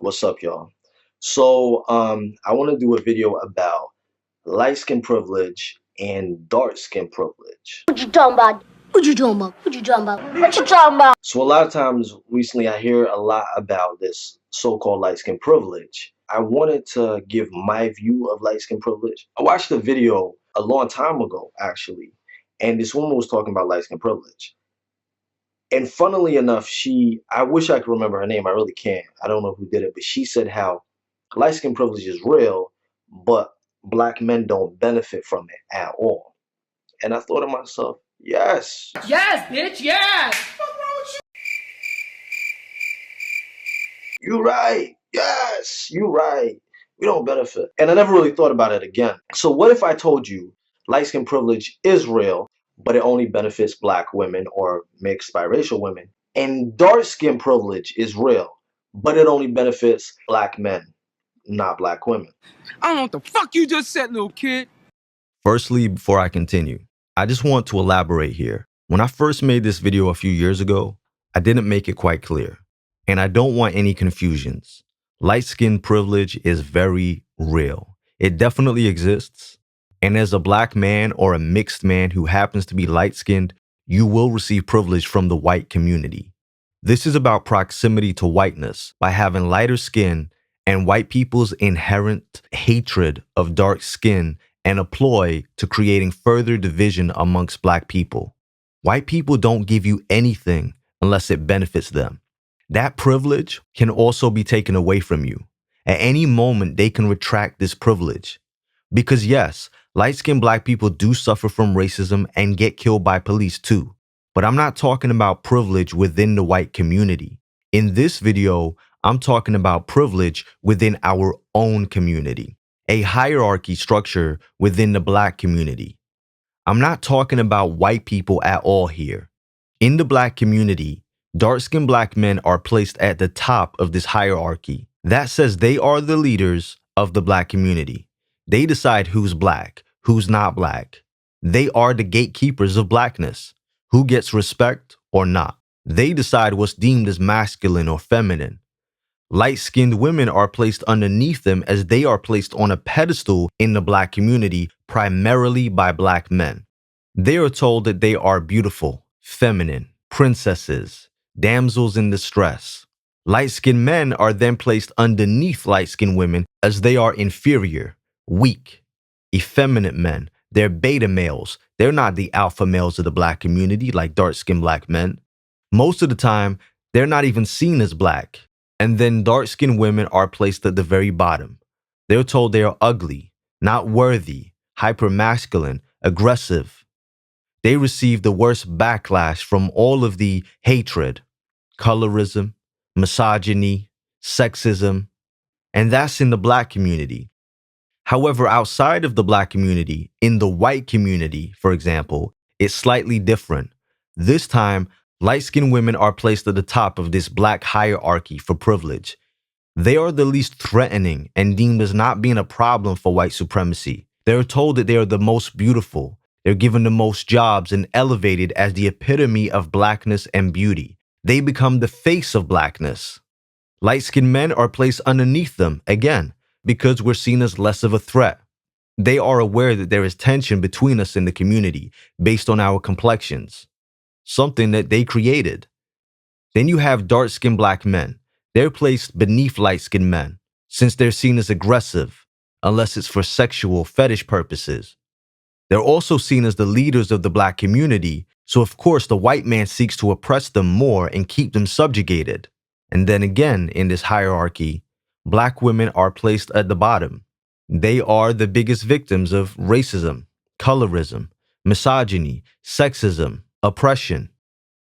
What's up, y'all? I want to do a video about light skin privilege and dark skin privilege. What you talking about? What you talking about? What you talking about? What you talking about? So a lot of times recently I hear a lot about this so-called light skin privilege. I wanted to give my view of light skin privilege. I watched a video a long time ago, actually, and this woman was talking about light skin privilege. And funnily enough, I wish I could remember her name. I really can't. I don't know who did it, but she said how light skin privilege is real, but black men don't benefit from it at all. And I thought to myself, yes. Yes, bitch, yes! You're right. Yes, you're right. We don't benefit. And I never really thought about it again. So what if I told you light skin privilege is real, but it only benefits black women or mixed biracial women, and dark skin privilege is real, but it only benefits black men, not black women? I don't know what the fuck you just said, little kid. Firstly, before I continue, I just want to elaborate here. When I first made this video a few years ago, I didn't make it quite clear. And I don't want any confusions. Light skin privilege is very real. It definitely exists. And as a black man or a mixed man who happens to be light skinned, you will receive privilege from the white community. This is about proximity to whiteness by having lighter skin and white people's inherent hatred of dark skin and a ploy to creating further division amongst black people. White people don't give you anything unless it benefits them. That privilege can also be taken away from you. At any moment, they can retract this privilege. Because yes, light-skinned black people do suffer from racism and get killed by police too. But I'm not talking about privilege within the white community. In this video, I'm talking about privilege within our own community, a hierarchy structure within the black community. I'm not talking about white people at all here. In the black community, dark-skinned black men are placed at the top of this hierarchy. That says they are the leaders of the black community. They decide who's black, who's not black. They are the gatekeepers of blackness, who gets respect or not. They decide what's deemed as masculine or feminine. Light-skinned women are placed underneath them as they are placed on a pedestal in the black community primarily by black men. They are told that they are beautiful, feminine, princesses, damsels in distress. Light-skinned men are then placed underneath light-skinned women as they are inferior, weak, effeminate men. They're beta males. They're not the alpha males of the black community like dark-skinned black men. Most of the time, they're not even seen as black. And then dark-skinned women are placed at the very bottom. They're told they are ugly, not worthy, hypermasculine, aggressive. They receive the worst backlash from all of the hatred, colorism, misogyny, sexism, and that's in the black community. However, outside of the black community, in the white community, for example, it's slightly different. This time, light-skinned women are placed at the top of this black hierarchy for privilege. They are the least threatening and deemed as not being a problem for white supremacy. They're told that they are the most beautiful. They're given the most jobs and elevated as the epitome of blackness and beauty. They become the face of blackness. Light-skinned men are placed underneath them, again, because we're seen as less of a threat. They are aware that there is tension between us in the community based on our complexions, something that they created. Then you have dark-skinned black men. They're placed beneath light-skinned men, since they're seen as aggressive, unless it's for sexual fetish purposes. They're also seen as the leaders of the black community, so of course the white man seeks to oppress them more and keep them subjugated. And then again, in this hierarchy, black women are placed at the bottom. They are the biggest victims of racism, colorism, misogyny, sexism, oppression.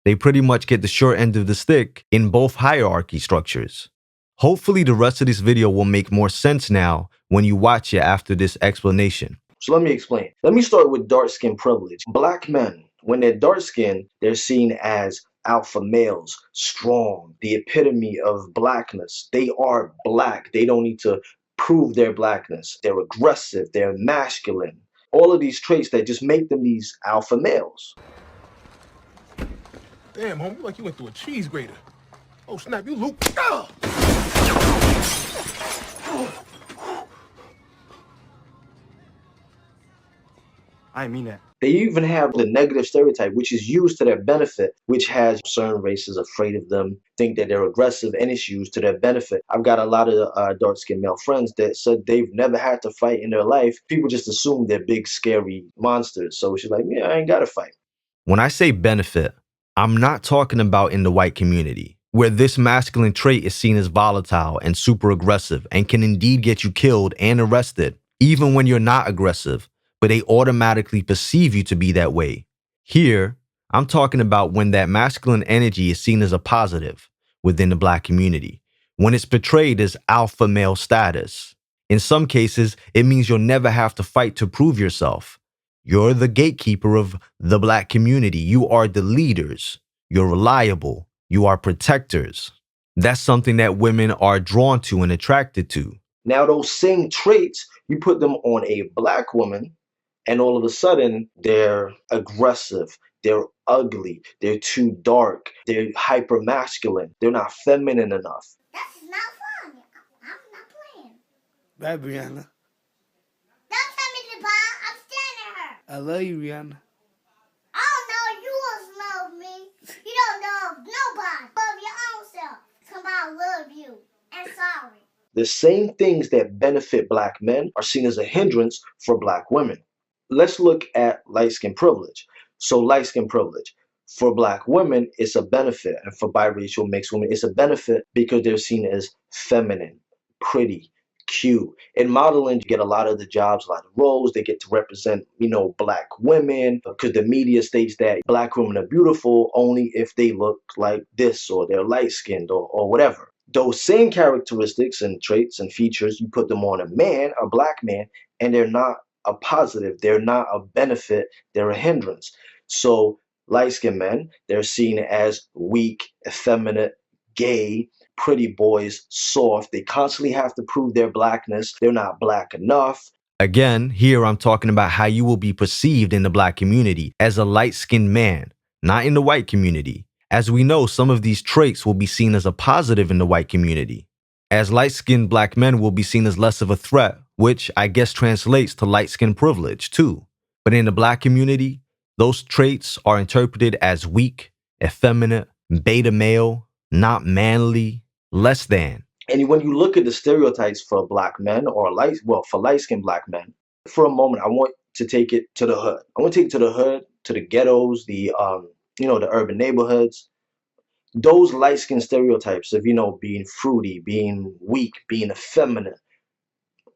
They pretty much get the short end of the stick in both hierarchy structures. Hopefully the rest of this video will make more sense now when you watch it after this explanation. So let me explain. Let me start with dark skin privilege. Black men, when they're dark skinned, they're seen as alpha males, strong, the epitome of blackness. They are black. They don't need to prove their blackness. They're aggressive. They're masculine. All of these traits that just make them these alpha males. Damn, homie, like you went through a cheese grater. Oh, snap, you Luke. Ah! I mean that. They even have the negative stereotype, which is used to their benefit, which has certain races afraid of them, think that they're aggressive, and it's used to their benefit. I've got a lot of dark-skinned male friends that said they've never had to fight in their life. People just assume they're big, scary monsters. So she's like, yeah, I ain't got to fight. When I say benefit, I'm not talking about in the white community, where this masculine trait is seen as volatile and super aggressive and can indeed get you killed and arrested, even when you're not aggressive, but they automatically perceive you to be that way. Here, I'm talking about when that masculine energy is seen as a positive within the black community, when it's portrayed as alpha male status. In some cases, it means you'll never have to fight to prove yourself. You're the gatekeeper of the black community. You are the leaders. You're reliable. You are protectors. That's something that women are drawn to and attracted to. Now, those same traits, you put them on a black woman, and all of a sudden, they're aggressive. They're ugly. They're too dark. They're hyper masculine. They're not feminine enough. That's not fun. I'm not playing. Bye, Brianna. Don't tell me to buy. I'm standing her. I love you, Rihanna. Oh no, you don't love me. You don't love nobody. Love your own self. Somebody love you. And sorry. The same things that benefit black men are seen as a hindrance for black women. Let's look at light skin privilege. So light skin privilege. For black women, it's a benefit. And for biracial mixed women, it's a benefit because they're seen as feminine, pretty, cute. In modeling, you get a lot of the jobs, a lot of roles. They get to represent, black women because the media states that black women are beautiful only if they look like this or they're light skinned or whatever. Those same characteristics and traits and features, you put them on a man, a black man, and they're not a positive. They're not a benefit. They're a hindrance. So light-skinned men, they're seen as weak, effeminate, gay, pretty boys, soft. They constantly have to prove their blackness. They're not black enough. Again, here I'm talking about how you will be perceived in the black community as a light-skinned man, not in the white community. As we know, some of these traits will be seen as a positive in the white community, as light-skinned black men will be seen as less of a threat, which I guess translates to light-skin privilege too. But in the black community, those traits are interpreted as weak, effeminate, beta male, not manly, less than. And when you look at the stereotypes for black men or for light-skinned black men, for a moment, I want to take it to the hood. I want to take it to the hood, to the ghettos, the urban neighborhoods. Those light-skinned stereotypes of, being fruity, being weak, being effeminate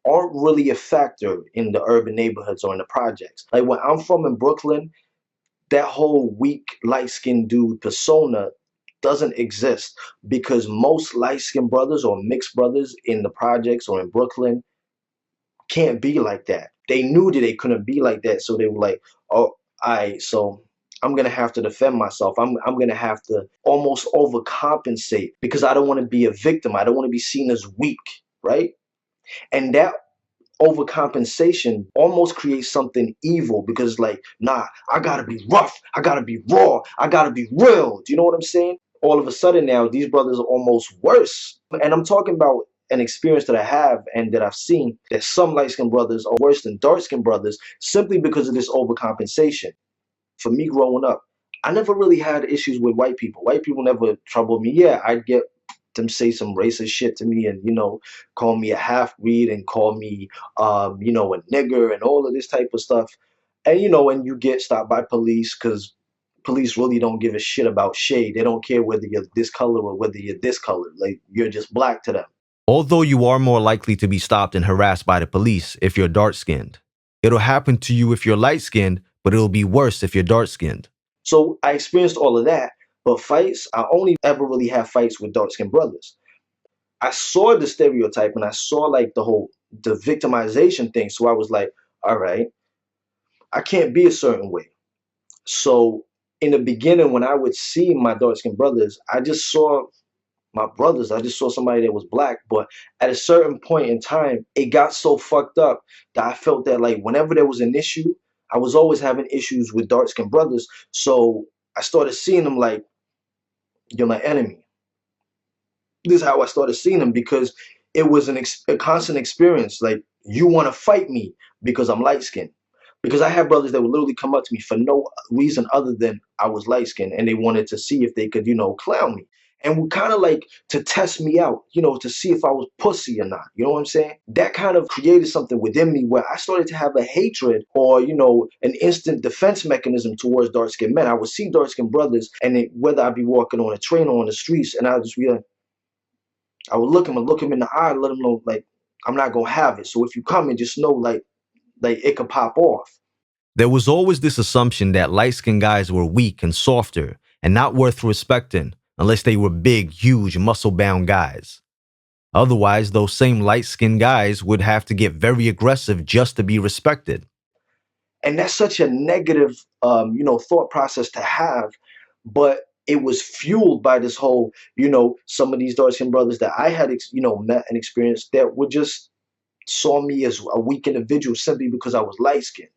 aren't really a factor in the urban neighborhoods or in the projects. Like where I'm from in Brooklyn, that whole weak, light-skinned dude persona doesn't exist because most light-skinned brothers or mixed brothers in the projects or in Brooklyn can't be like that. They knew that they couldn't be like that, so they were like, oh, so I'm gonna have to defend myself. I'm gonna have to almost overcompensate because I don't want to be a victim. I don't want to be seen as weak, right? And that overcompensation almost creates something evil because nah, I gotta be rough, I gotta be raw, I gotta be real. Do you know what I'm saying? All of a sudden now these brothers are almost worse. And I'm talking about an experience that I have and that I've seen, that some light-skinned brothers are worse than dark-skinned brothers simply because of this overcompensation. For me growing up, I never really had issues with white people. White people never troubled me. Yeah, I'd get them say some racist shit to me and, call me a half-breed and call me, a nigger and all of this type of stuff. And, when you get stopped by police, because police really don't give a shit about shade. They don't care whether you're this color or whether you're this color. Like, you're just black to them. Although you are more likely to be stopped and harassed by the police if you're dark-skinned, it'll happen to you if you're light-skinned, but it'll be worse if you're dark-skinned. So I experienced all of that, but fights, I only ever really have fights with dark-skinned brothers. I saw the stereotype and I saw the victimization thing. So I was like, all right, I can't be a certain way. So in the beginning, when I would see my dark-skinned brothers, I just saw my brothers. I just saw somebody that was black. But at a certain point in time, it got so fucked up that I felt that whenever there was an issue, I was always having issues with dark-skinned brothers. So I started seeing them like, you're my enemy. This is how I started seeing them because it was a constant experience. Like, you want to fight me because I'm light-skinned. Because I had brothers that would literally come up to me for no reason other than I was light skinned, and they wanted to see if they could, clown me. And would kind of like to test me out, to see if I was pussy or not. You know what I'm saying? That kind of created something within me where I started to have a hatred or, an instant defense mechanism towards dark skinned men. I would see dark skinned brothers, and whether I'd be walking on a train or on the streets, and I would just be like, I would look him in the eye, and let him know, like, I'm not gonna have it. So if you come and just know, like it could pop off. There was always this assumption that light-skinned guys were weak and softer and not worth respecting unless they were big, huge, muscle-bound guys. Otherwise, those same light-skinned guys would have to get very aggressive just to be respected. And that's such a negative, thought process to have. But it was fueled by this whole, some of these dark skinned brothers that I had, met and experienced that would just saw me as a weak individual simply because I was light skinned.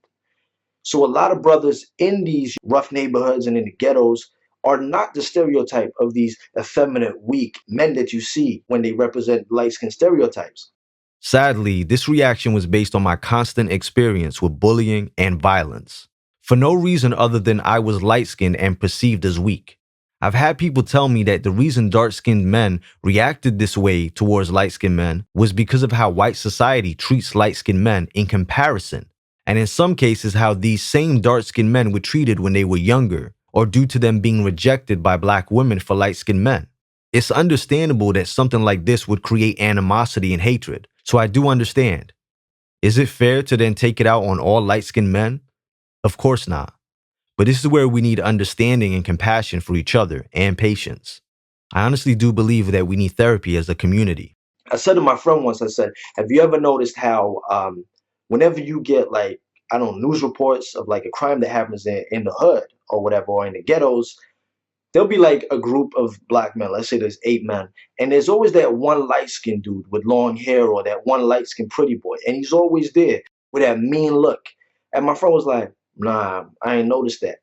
So a lot of brothers in these rough neighborhoods and in the ghettos are not the stereotype of these effeminate, weak men that you see when they represent light skinned stereotypes. Sadly, this reaction was based on my constant experience with bullying and violence. For no reason other than I was light-skinned and perceived as weak. I've had people tell me that the reason dark-skinned men reacted this way towards light-skinned men was because of how white society treats light-skinned men in comparison, and in some cases how these same dark-skinned men were treated when they were younger, or due to them being rejected by black women for light-skinned men. It's understandable that something like this would create animosity and hatred, so I do understand. Is it fair to then take it out on all light-skinned men? Of course not. But this is where we need understanding and compassion for each other and patience. I honestly do believe that we need therapy as a community. I said to my friend once, I said, have you ever noticed how whenever you get like, I don't know, news reports of like a crime that happens in the hood or whatever, or in the ghettos, there'll be like a group of black men, let's say there's 8 men, and there's always that one light-skinned dude with long hair or that one light-skinned pretty boy, and he's always there with that mean look. And my friend was like, nah, I ain't noticed that.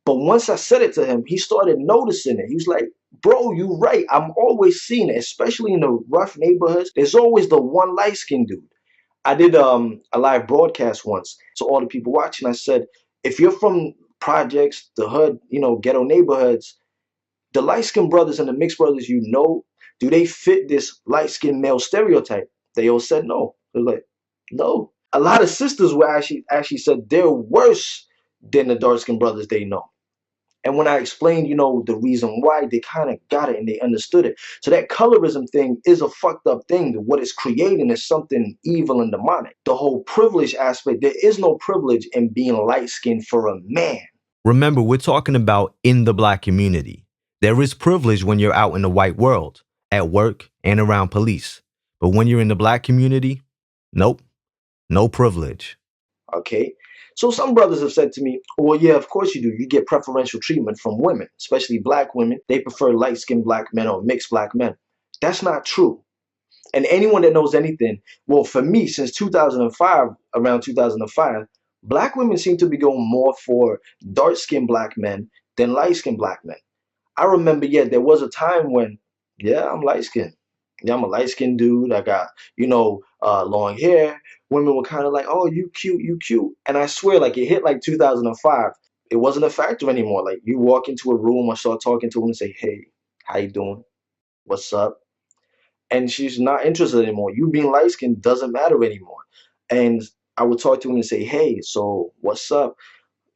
But once I said it to him, he started noticing it. He was like, bro, you right. I'm always seeing it, especially in the rough neighborhoods. There's always the one light-skinned dude. I did a live broadcast once to all the people watching. I said, if you're from projects, the hood, ghetto neighborhoods, the light-skinned brothers and the mixed brothers, do they fit this light-skinned male stereotype? They all said no. They're like, no. A lot of sisters were actually said they're worse than the dark-skinned brothers they know. And when I explained, the reason why, they kind of got it and they understood it. So that colorism thing is a fucked up thing. What it's creating is something evil and demonic. The whole privilege aspect, there is no privilege in being light-skinned for a man. Remember, we're talking about in the black community. There is privilege when you're out in the white world, at work, and around police. But when you're in the black community, nope, no privilege. Okay? So some brothers have said to me, well, yeah, of course you do. You get preferential treatment from women, especially black women. They prefer light-skinned black men or mixed black men. That's not true. And anyone that knows anything, well, for me, since 2005, around 2005, black women seem to be going more for dark-skinned black men than light-skinned black men. I remember, yeah, there was a time when, yeah, I'm light-skinned. Yeah, I'm a light-skinned dude. I got, long hair. Women were kind of like, oh, you cute, you cute. And I swear, like, it hit like 2005. It wasn't a factor anymore. Like, you walk into a room or start talking to them and say, hey, how you doing? What's up? And she's not interested anymore. You being light-skinned doesn't matter anymore. And I would talk to them and say, hey, so what's up?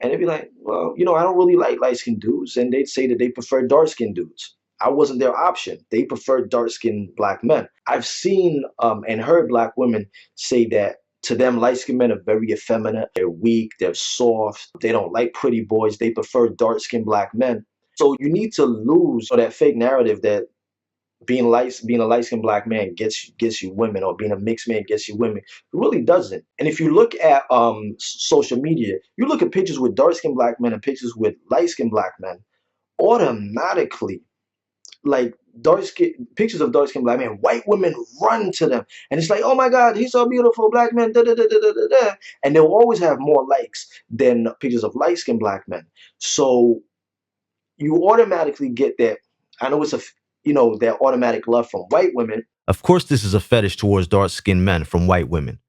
And they'd be like, well, I don't really like light-skinned dudes. And they'd say that they prefer dark-skinned dudes. I wasn't their option. They preferred dark-skinned black men. I've seen and heard black women say that to them, light-skinned men are very effeminate. They're weak. They're soft. They don't like pretty boys. They prefer dark-skinned black men. So you need to lose that fake narrative that being a light-skinned black man gets you women, or being a mixed man gets you women. It really doesn't. And if you look at social media, you look at pictures with dark-skinned black men and pictures with light-skinned black men, automatically, like pictures of dark-skinned black men, white women run to them, and it's like, oh my God, he's so beautiful, black man, da da da da da da da. And they'll always have more likes than pictures of light-skinned black men. So you automatically get that. I know it's that automatic love from white women. Of course, this is a fetish towards dark-skinned men from white women.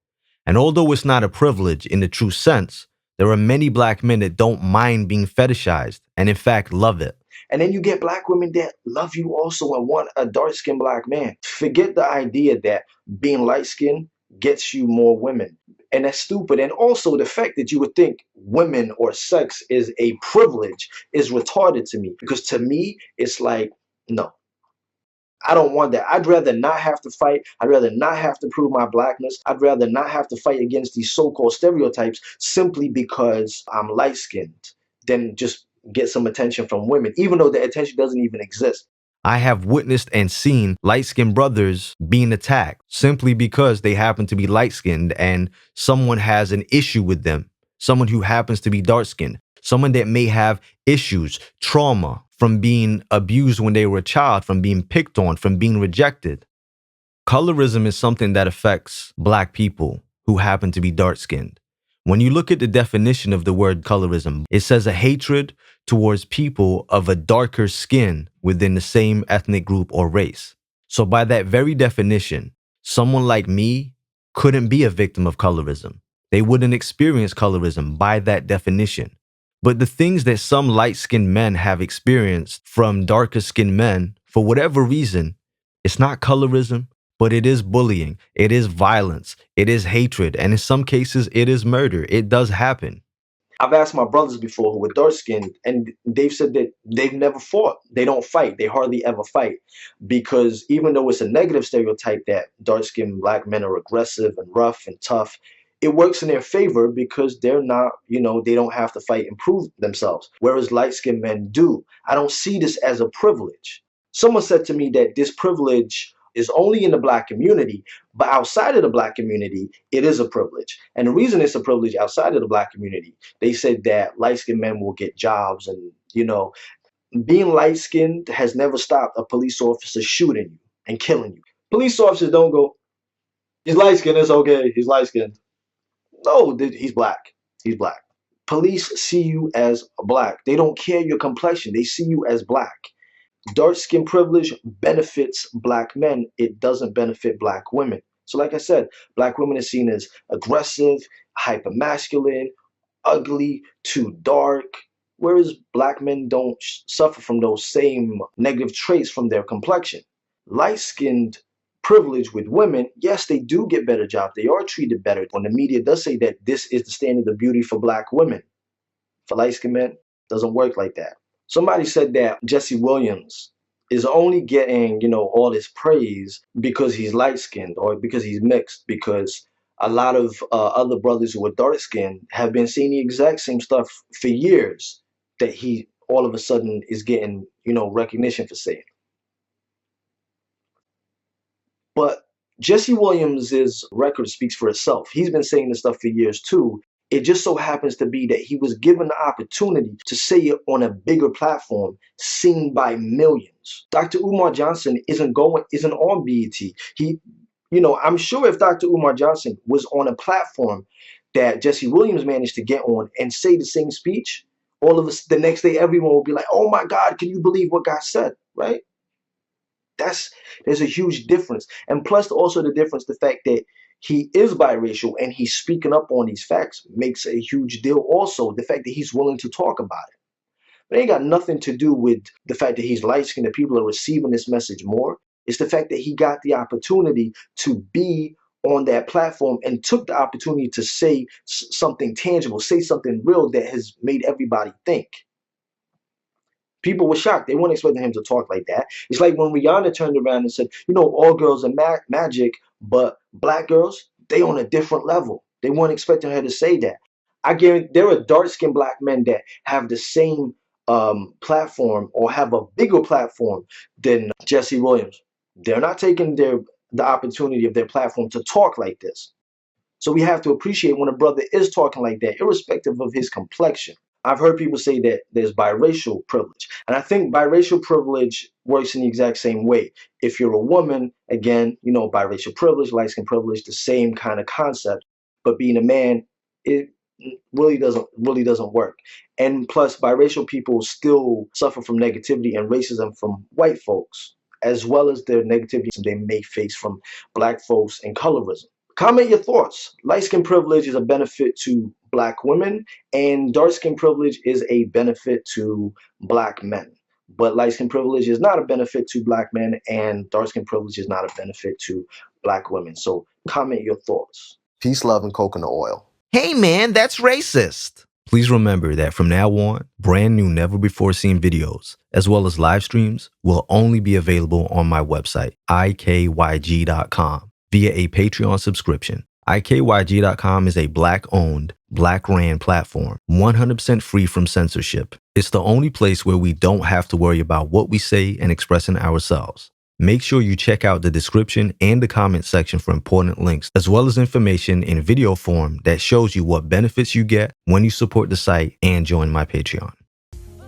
And although it's not a privilege in the true sense, There are many black men that don't mind being fetishized and in fact love it. And then you get black women that love you also and want a dark-skinned black man. Forget the idea that being light-skinned gets you more women. And that's stupid. And also the fact that you would think women or sex is a privilege is retarded to me. Because to me, it's like, no, I don't want that. I'd rather not have to fight. I'd rather not have to prove my blackness. I'd rather not have to fight against these so-called stereotypes simply because I'm light-skinned than just get some attention from women, even though the attention doesn't even exist. I have witnessed and seen light-skinned brothers being attacked simply because they happen to be light-skinned and someone has an issue with them. Someone who happens to be dark-skinned. Someone that may have issues, trauma from being abused when they were a child, from being picked on, from being rejected. Colorism is something that affects black people who happen to be dark-skinned. When you look at the definition of the word colorism, it says a hatred towards people of a darker skin within the same ethnic group or race. So by that very definition, someone like me couldn't be a victim of colorism. They wouldn't experience colorism by that definition. But the things that some light-skinned men have experienced from darker-skinned men, for whatever reason, it's not colorism, but it is bullying, it is violence, it is hatred, and in some cases, it is murder. It does happen. I've asked my brothers before who were dark-skinned, and they've said that they've never fought. They don't fight. They hardly ever fight because even though it's a negative stereotype that dark-skinned black men are aggressive and rough and tough, it works in their favor because they're not, they don't have to fight and prove themselves, whereas light-skinned men do. I don't see this as a privilege. Someone said to me that this privilege is only in the black community, but outside of the black community, it is a privilege. And the reason it's a privilege outside of the black community, they said that light-skinned men will get jobs and, being light-skinned has never stopped a police officer shooting you and killing you. Police officers don't go, he's light-skinned, it's okay, he's light-skinned. No, he's black. He's black. Police see you as black. They don't care your complexion. They see you as black. Dark skin privilege benefits black men. It doesn't benefit black women. So like I said, black women are seen as aggressive, hypermasculine, ugly, too dark, whereas black men don't suffer from those same negative traits from their complexion. Light-skinned privilege with women, yes, they do get better jobs. They are treated better. When the media does say that this is the standard of beauty for black women, for light-skinned men, it doesn't work like that. Somebody said that Jesse Williams is only getting, all this praise because he's light-skinned or because he's mixed, because a lot of other brothers who are dark-skinned have been saying the exact same stuff for years that he all of a sudden is getting, recognition for saying. But Jesse Williams' record speaks for itself. He's been saying this stuff for years too. It just so happens to be that he was given the opportunity to say it on a bigger platform, seen by millions. Dr. Umar Johnson isn't on BET. I'm sure if Dr. Umar Johnson was on a platform that Jesse Williams managed to get on and say the same speech, all of us the next day everyone will be like, "Oh my God, can you believe what God said?" Right? There's a huge difference. And plus also the difference, the fact that he is biracial and he's speaking up on these facts makes a huge deal also. The fact that he's willing to talk about it. But it ain't got nothing to do with the fact that he's light-skinned, that people are receiving this message more. It's the fact that he got the opportunity to be on that platform and took the opportunity to say something tangible, say something real that has made everybody think. People were shocked. They weren't expecting him to talk like that. It's like when Rihanna turned around and said, all girls are magic, but black girls, they on a different level. They weren't expecting her to say that. I guarantee there are dark-skinned black men that have the same platform or have a bigger platform than Jesse Williams. They're not taking the opportunity of their platform to talk like this. So we have to appreciate when a brother is talking like that, irrespective of his complexion. I've heard people say that there's biracial privilege. And I think biracial privilege works in the exact same way. If you're a woman, again, biracial privilege, light-skin privilege, the same kind of concept. But being a man, it really doesn't work. And plus, biracial people still suffer from negativity and racism from white folks, as well as the negativity they may face from black folks and colorism. Comment your thoughts. Light skin privilege is a benefit to Black women, and dark skin privilege is a benefit to Black men. But light skin privilege is not a benefit to Black men, and dark skin privilege is not a benefit to Black women. So comment your thoughts. Peace, love, and coconut oil. Hey man, that's racist. Please remember that from now on, brand new never before seen videos, as well as live streams, will only be available on my website, ikyg.com, via a Patreon subscription. ikyg.com is a Black-owned, Black-ran platform, 100% free from censorship. It's the only place where we don't have to worry about what we say and expressing ourselves. Make sure you check out the description and the comment section for important links, as well as information in video form that shows you what benefits you get when you support the site and join my Patreon.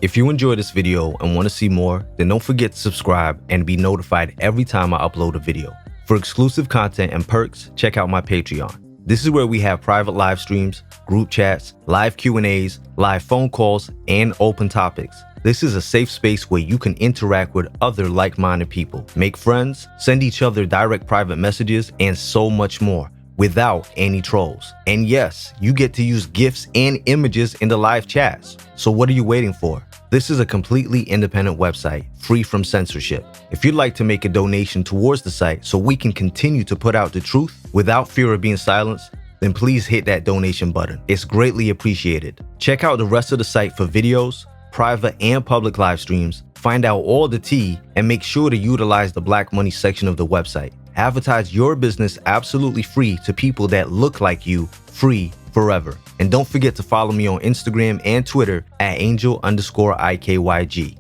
If you enjoyed this video and want to see more, then don't forget to subscribe and be notified every time I upload a video. For exclusive content and perks, check out my Patreon. This is where we have private live streams, group chats, live Q&As, live phone calls, and open topics. This is a safe space where you can interact with other like-minded people, make friends, send each other direct private messages, and so much more without any trolls. And yes, you get to use GIFs and images in the live chats. So what are you waiting for? This is a completely independent website, free from censorship. If you'd like to make a donation towards the site so we can continue to put out the truth without fear of being silenced, then please hit that donation button. It's greatly appreciated. Check out the rest of the site for videos, private and public live streams, find out all the tea, and make sure to utilize the Black Money section of the website. Advertise your business absolutely free to people that look like you, free forever. And don't forget to follow me on Instagram and Twitter at angel_IKYG.